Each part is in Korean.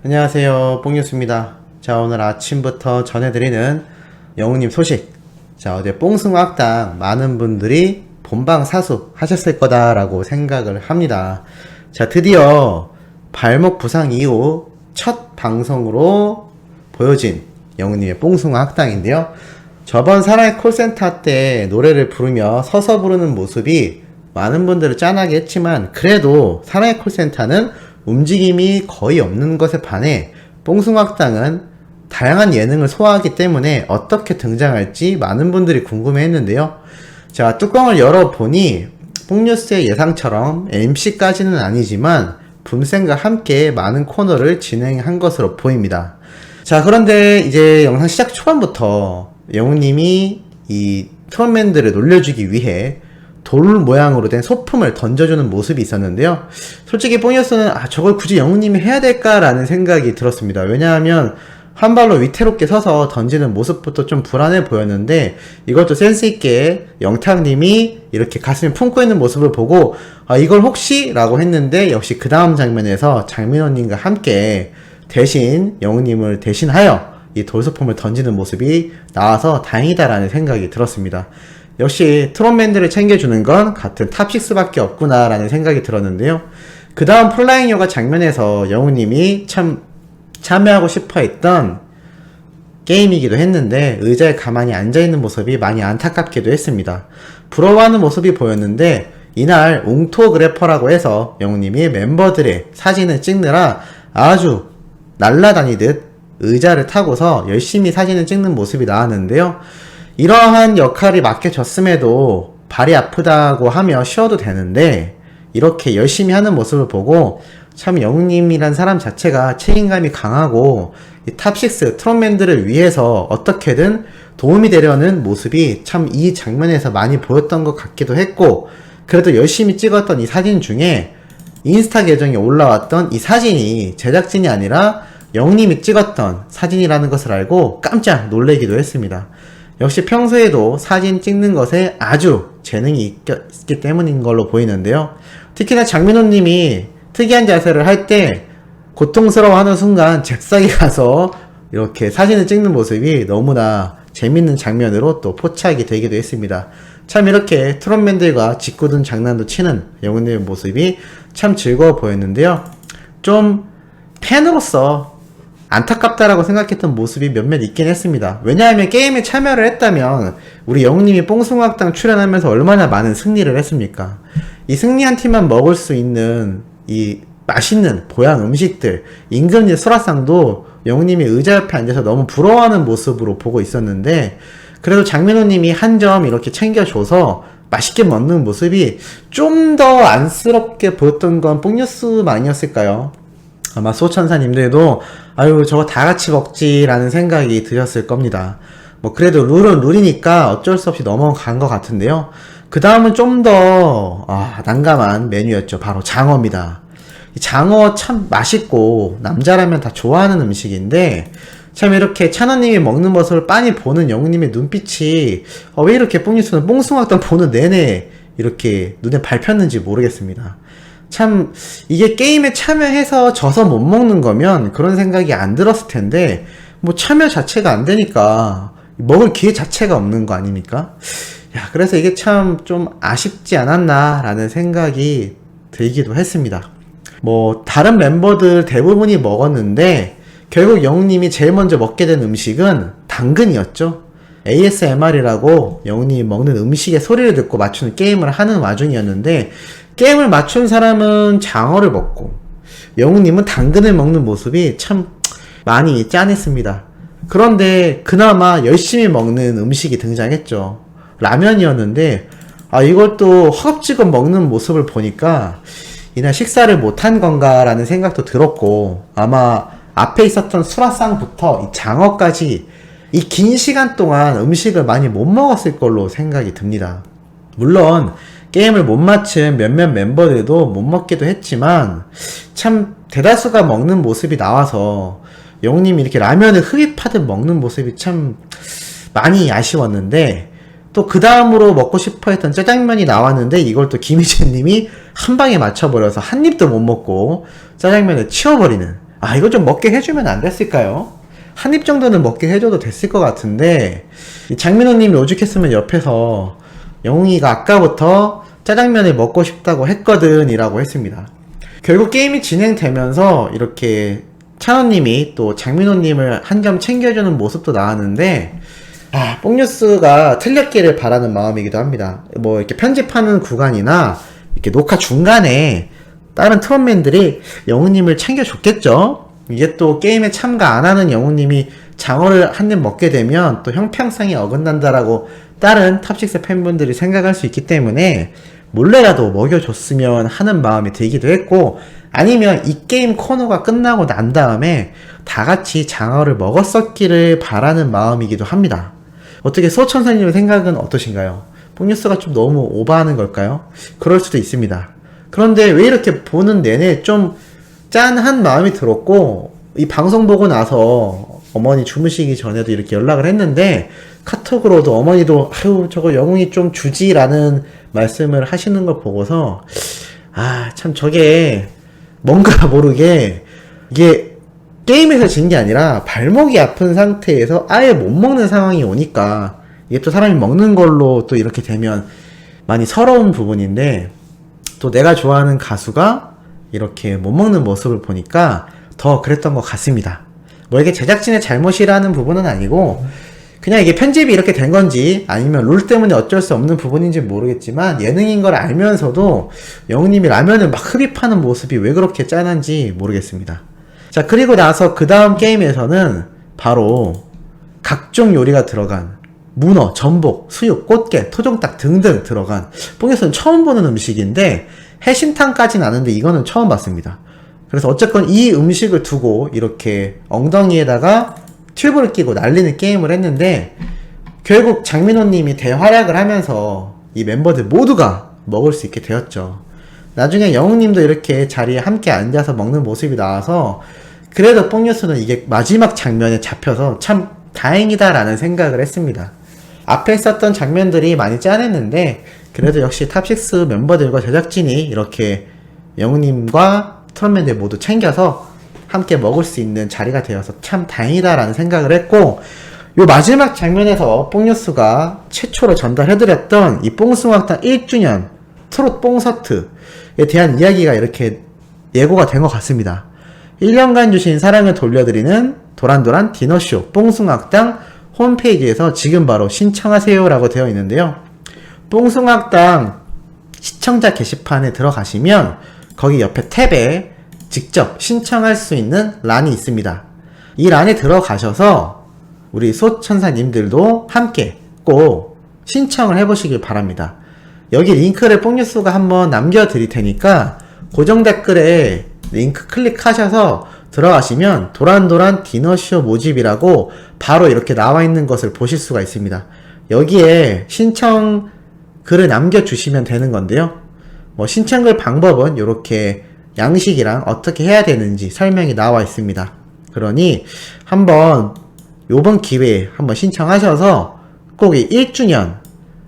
안녕하세요, 뽕뉴스입니다. 자, 오늘 아침부터 전해드리는 영우님 소식. 자, 어제 뽕숭아학당 많은 분들이 본방사수 하셨을 거다라고 생각을 합니다. 자, 드디어 발목 부상 이후 첫 방송으로 보여진 영우님의 뽕숭아학당인데요. 저번 사나이 콜센터 때 노래를 부르며 서서 부르는 모습이 많은 분들을 짠하게 했지만, 그래도 사나이 콜센터는 움직임이 거의 없는 것에 반해 뽕숭아학당은 다양한 예능을 소화하기 때문에 어떻게 등장할지 많은 분들이 궁금해했는데요. 자, 뚜껑을 열어보니 뽕뉴스의 예상처럼 MC까지는 아니지만 붐쌤과 함께 많은 코너를 진행한 것으로 보입니다. 자, 그런데 이제 영상 시작 초반부터 영우님이 이 트롯맨들을 놀려주기 위해 돌 모양으로 된 소품을 던져주는 모습이 있었는데요. 솔직히 뽕이었으는 저걸 굳이 영우님이 해야 될까라는 생각이 들었습니다. 왜냐하면 한 발로 위태롭게 서서 던지는 모습부터 좀 불안해 보였는데, 이것도 센스있게 영탁님이 이렇게 가슴에 품고 있는 모습을 보고 이걸 혹시? 라고 했는데, 역시 그 다음 장면에서 장민호님과 함께 대신 영우님을 대신하여 이 돌소품을 던지는 모습이 나와서 다행이다라는 생각이 들었습니다. 역시 트롯맨들을 챙겨주는 건 같은 탑6밖에 없구나 라는 생각이 들었는데요. 그 다음 플라잉 요가 장면에서 영우님이 참 참여하고 싶어 했던 게임이기도 했는데 의자에 가만히 앉아있는 모습이 많이 안타깝기도 했습니다. 부러워하는 모습이 보였는데, 이날 웅토그래퍼라고 해서 영우님이 멤버들의 사진을 찍느라 아주 날아다니듯 의자를 타고서 열심히 사진을 찍는 모습이 나왔는데요. 이러한 역할이 맡겨졌음에도 발이 아프다고 하며 쉬어도 되는데, 이렇게 열심히 하는 모습을 보고 참 영우님이란 사람 자체가 책임감이 강하고 이 탑6 트롯맨들을 위해서 어떻게든 도움이 되려는 모습이 참 이 장면에서 많이 보였던 것 같기도 했고, 그래도 열심히 찍었던 이 사진 중에 인스타 계정에 올라왔던 이 사진이 제작진이 아니라 영우님이 찍었던 사진이라는 것을 알고 깜짝 놀래기도 했습니다. 역시 평소에도 사진 찍는 것에 아주 재능이 있기 때문인 걸로 보이는데요. 특히나 장민호님이 특이한 자세를 할 때 고통스러워하는 순간 잽싸게 가서 이렇게 사진을 찍는 모습이 너무나 재밌는 장면으로 또 포착이 되기도 했습니다. 참 이렇게 트롯맨들과 짓궂은 장난도 치는 영우님의 모습이 참 즐거워 보였는데요. 좀 팬으로서 안타깝다라고 생각했던 모습이 몇몇 있긴 했습니다. 왜냐하면 게임에 참여를 했다면 우리 영우님이 뽕숭아학당 출연하면서 얼마나 많은 승리를 했습니까? 이 승리한 팀만 먹을 수 있는 이 맛있는 보양 음식들, 임금님 수라상도 영우님이 의자 옆에 앉아서 너무 부러워하는 모습으로 보고 있었는데, 그래도 장민호님이 한 점 이렇게 챙겨줘서 맛있게 먹는 모습이 좀 더 안쓰럽게 보였던 건 뽕뉴스만이었을까요? 아마 소천사님들도 저거 다 같이 먹지라는 생각이 드셨을 겁니다. 그래도 룰은 룰이니까 어쩔 수 없이 넘어간 것 같은데요. 그 다음은 좀 더 난감한 메뉴였죠. 바로 장어입니다. 이 장어 참 맛있고 남자라면 다 좋아하는 음식인데, 참 이렇게 찬원님이 먹는 모습을 빤히 보는 영우님의 눈빛이 왜 이렇게 뽕뉴스는 뽕숭아학당 보는 내내 이렇게 눈에 밟혔는지 모르겠습니다. 참 이게 게임에 참여해서 져서 못 먹는 거면 그런 생각이 안 들었을 텐데, 참여 자체가 안 되니까 먹을 기회 자체가 없는 거 아닙니까? 그래서 이게 참 좀 아쉽지 않았나 라는 생각이 들기도 했습니다. 다른 멤버들 대부분이 먹었는데 결국 영우님이 제일 먼저 먹게 된 음식은 당근이었죠. ASMR이라고 영우님이 먹는 음식의 소리를 듣고 맞추는 게임을 하는 와중이었는데, 게임을 맞춘 사람은 장어를 먹고 영우님은 당근을 먹는 모습이 참 많이 짠했습니다. 그런데 그나마 열심히 먹는 음식이 등장했죠. 라면이었는데 이걸 또 허겁지겁 먹는 모습을 보니까 이날 식사를 못한 건가 라는 생각도 들었고, 아마 앞에 있었던 수라상부터 이 장어까지 이 긴 시간 동안 음식을 많이 못 먹었을 걸로 생각이 듭니다. 물론 게임을 못 맞춘 몇몇 멤버들도 못 먹기도 했지만 참 대다수가 먹는 모습이 나와서 영우님이 이렇게 라면을 흡입하듯 먹는 모습이 참 많이 아쉬웠는데, 또 그 다음으로 먹고 싶어 했던 짜장면이 나왔는데 이걸 또 김희재님이 한 방에 맞춰버려서 한 입도 못 먹고 짜장면을 치워버리는, 이거 좀 먹게 해주면 안 됐을까요? 한 입 정도는 먹게 해줘도 됐을 것 같은데, 장민호님이 오죽했으면 옆에서 영웅이가 아까부터 짜장면을 먹고 싶다고 했거든 이라고 했습니다. 결국 게임이 진행되면서 이렇게 찬호님이 또 장민호님을 한 점 챙겨주는 모습도 나왔는데, 뽕뉴스가 틀렸기를 바라는 마음이기도 합니다. 뭐 이렇게 편집하는 구간이나 이렇게 녹화 중간에 다른 트롯맨들이 영웅님을 챙겨줬겠죠? 이게 또 게임에 참가 안 하는 영웅님이 장어를 한 입 먹게 되면 또 형평성이 어긋난다라고 다른 탑6 팬분들이 생각할 수 있기 때문에 몰래라도 먹여줬으면 하는 마음이 들기도 했고, 아니면 이 게임 코너가 끝나고 난 다음에 다 같이 장어를 먹었었기를 바라는 마음이기도 합니다. 어떻게 소천사님의 생각은 어떠신가요? 뽕뉴스가 좀 너무 오버하는 걸까요? 그럴 수도 있습니다. 그런데 왜 이렇게 보는 내내 좀 짠한 마음이 들었고, 이 방송 보고 나서 어머니 주무시기 전에도 이렇게 연락을 했는데 카톡으로도 어머니도 아유 저거 영웅이 좀 주지라는 말씀을 하시는 걸 보고서 참 저게 뭔가 모르게 이게 게임에서 진 게 아니라 발목이 아픈 상태에서 아예 못 먹는 상황이 오니까 이게 또 사람이 먹는 걸로 또 이렇게 되면 많이 서러운 부분인데, 또 내가 좋아하는 가수가 이렇게 못 먹는 모습을 보니까 더 그랬던 것 같습니다. 뭐 이게 제작진의 잘못이라는 부분은 아니고 그냥 이게 편집이 이렇게 된 건지 아니면 룰 때문에 어쩔 수 없는 부분인지 모르겠지만 예능인 걸 알면서도 영웅님이 라면을 막 흡입하는 모습이 왜 그렇게 짠한지 모르겠습니다. 자, 그리고 나서 그 다음 게임에서는 바로 각종 요리가 들어간 문어, 전복, 수육, 꽃게, 토종닭 등등 들어간 뽕에서는 처음 보는 음식인데 해신탕까지는 아는데 이거는 처음 봤습니다. 그래서 어쨌건 이 음식을 두고 이렇게 엉덩이에다가 튜브를 끼고 날리는 게임을 했는데 결국 장민호님이 대활약을 하면서 이 멤버들 모두가 먹을 수 있게 되었죠. 나중에 영웅님도 이렇게 자리에 함께 앉아서 먹는 모습이 나와서 그래도 뽕뉴스는 이게 마지막 장면에 잡혀서 참 다행이다라는 생각을 했습니다. 앞에 있었던 장면들이 많이 짠했는데 그래도 역시 탑6 멤버들과 제작진이 이렇게 영웅님과 트롯맨들 모두 챙겨서 함께 먹을 수 있는 자리가 되어서 참 다행이다라는 생각을 했고, 요 마지막 장면에서 뽕뉴스가 최초로 전달해드렸던 이 뽕숭아학당 1주년 트롯 뽕서트에 대한 이야기가 이렇게 예고가 된 것 같습니다. 1년간 주신 사랑을 돌려드리는 도란도란 디너쇼 뽕숭아학당 홈페이지에서 지금 바로 신청하세요 라고 되어 있는데요. 뽕숭아학당 시청자 게시판에 들어가시면 거기 옆에 탭에 직접 신청할 수 있는 란이 있습니다. 이 란에 들어가셔서 우리 소천사님들도 함께 꼭 신청을 해보시길 바랍니다. 여기 링크를 뽕뉴스가 한번 남겨드릴 테니까 고정 댓글에 링크 클릭하셔서 들어가시면 도란도란 디너쇼 모집이라고 바로 이렇게 나와 있는 것을 보실 수가 있습니다. 여기에 신청 글을 남겨주시면 되는 건데요. 뭐 신청글 방법은 이렇게 양식이랑 어떻게 해야 되는지 설명이 나와 있습니다. 그러니 한번 요번 기회에 한번 신청하셔서 꼭 이 1주년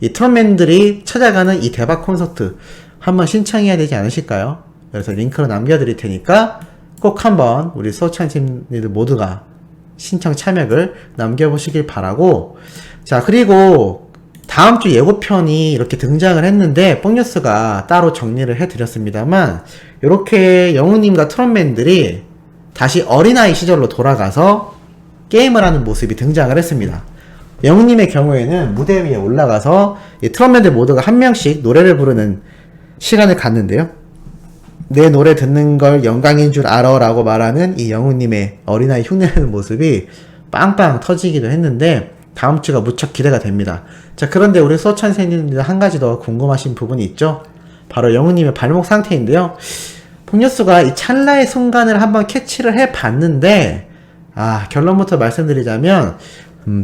이 트롯맨들이 찾아가는 이 대박 콘서트 한번 신청해야 되지 않으실까요? 그래서 링크로 남겨드릴 테니까 꼭 한번 우리 소찬팀들 모두가 신청 참여글 남겨보시길 바라고, 자 그리고 다음 주 예고편이 이렇게 등장을 했는데 뽕뉴스가 따로 정리를 해드렸습니다만 이렇게 영웅님과 트롯맨들이 다시 어린아이 시절로 돌아가서 게임을 하는 모습이 등장을 했습니다. 영웅님의 경우에는 무대 위에 올라가서 이 트롯맨들 모두가 한 명씩 노래를 부르는 시간을 갖는데요. 내 노래 듣는 걸 영광인 줄 알아 라고 말하는 이 영웅님의 어린아이 흉내내는 모습이 빵빵 터지기도 했는데 다음 주가 무척 기대가 됩니다. 자, 그런데 우리 소천생님들 한 가지 더 궁금하신 부분이 있죠. 바로 영웅님의 발목 상태인데요. 뽕뉴스가 이 찰나의 순간을 한번 캐치를 해봤는데 결론부터 말씀드리자면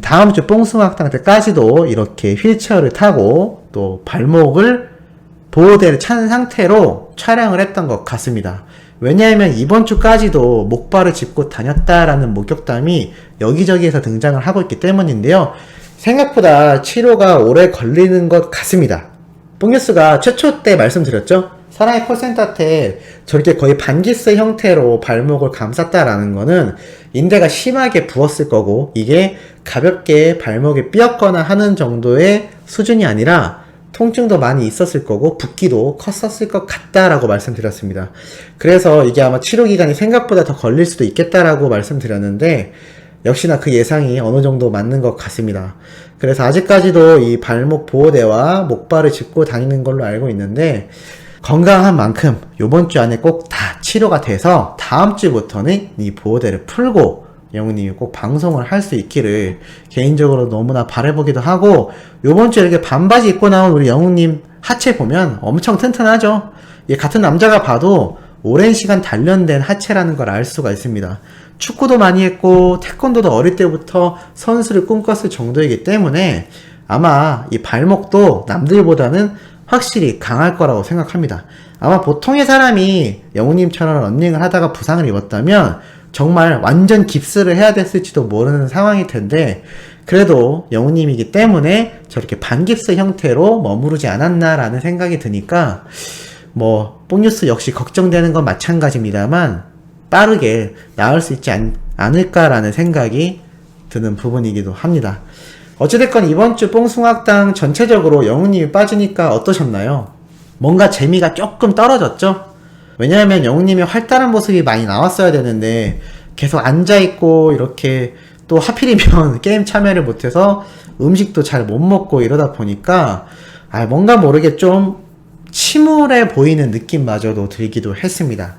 다음 주 뽕숭아학당 때까지도 이렇게 휠체어를 타고 또 발목을 보호대를 찬 상태로 촬영을 했던 것 같습니다. 왜냐하면 이번 주까지도 목발을 짚고 다녔다라는 목격담이 여기저기에서 등장을 하고 있기 때문인데요. 생각보다 치료가 오래 걸리는 것 같습니다. 뽕뉴스가 최초 때 말씀드렸죠? 사랑의 콜센터한테 저렇게 거의 반기스 형태로 발목을 감쌌다라는 거는 인대가 심하게 부었을 거고, 이게 가볍게 발목에 삐었거나 하는 정도의 수준이 아니라 통증도 많이 있었을 거고 붓기도 컸었을 것 같다라고 말씀드렸습니다. 그래서 이게 아마 치료 기간이 생각보다 더 걸릴 수도 있겠다라고 말씀드렸는데, 역시나 그 예상이 어느 정도 맞는 것 같습니다. 그래서 아직까지도 이 발목 보호대와 목발을 짚고 다니는 걸로 알고 있는데, 건강한 만큼 요번 주 안에 꼭 다 치료가 돼서 다음 주부터는 이 보호대를 풀고 영우님이 꼭 방송을 할 수 있기를 개인적으로 너무나 바라보기도 하고, 요번 주에 이렇게 반바지 입고 나온 우리 영우님 하체 보면 엄청 튼튼하죠. 같은 남자가 봐도 오랜 시간 단련된 하체라는 걸 알 수가 있습니다. 축구도 많이 했고 태권도도 어릴 때부터 선수를 꿈꿨을 정도이기 때문에 아마 이 발목도 남들보다는 확실히 강할 거라고 생각합니다. 아마 보통의 사람이 영우님처럼 런닝을 하다가 부상을 입었다면 정말 완전 깁스를 해야 됐을지도 모르는 상황일 텐데, 그래도 영우님이기 때문에 저렇게 반깁스 형태로 머무르지 않았나라는 생각이 드니까, 뽕뉴스 역시 걱정되는 건 마찬가지입니다만 빠르게 나을 수 있지 않을까라는 생각이 드는 부분이기도 합니다. 어찌됐건 이번 주 뽕숭악당 전체적으로 영우님이 빠지니까 어떠셨나요? 뭔가 재미가 조금 떨어졌죠? 왜냐하면 영우님의 활달한 모습이 많이 나왔어야 되는데 계속 앉아있고 이렇게 또 하필이면 게임 참여를 못해서 음식도 잘 못 먹고 이러다 보니까 뭔가 모르게 좀 침울해 보이는 느낌마저도 들기도 했습니다.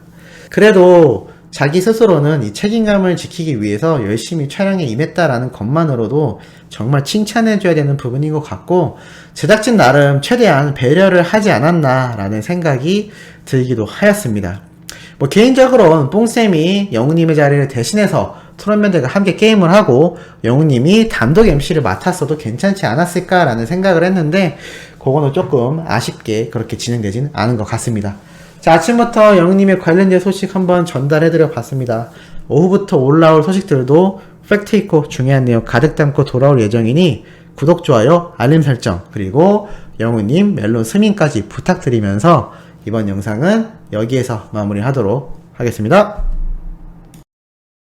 그래도 자기 스스로는 이 책임감을 지키기 위해서 열심히 촬영에 임했다라는 것만으로도 정말 칭찬해줘야 되는 부분인 것 같고, 제작진 나름 최대한 배려를 하지 않았나라는 생각이 들기도 하였습니다. 개인적으로는 뽕쌤이 영우님의 자리를 대신해서 트롯맨들과 함께 게임을 하고 영우님이 단독 MC를 맡았어도 괜찮지 않았을까라는 생각을 했는데, 그거는 조금 아쉽게 그렇게 진행되진 않은 것 같습니다. 자, 아침부터 영우님의 관련된 소식 한번 전달해드려 봤습니다. 오후부터 올라올 소식들도 팩트있고 중요한 내용 가득 담고 돌아올 예정이니 구독, 좋아요, 알림 설정, 그리고 영우님 멜론 스밍까지 부탁드리면서 이번 영상은 여기에서 마무리하도록 하겠습니다.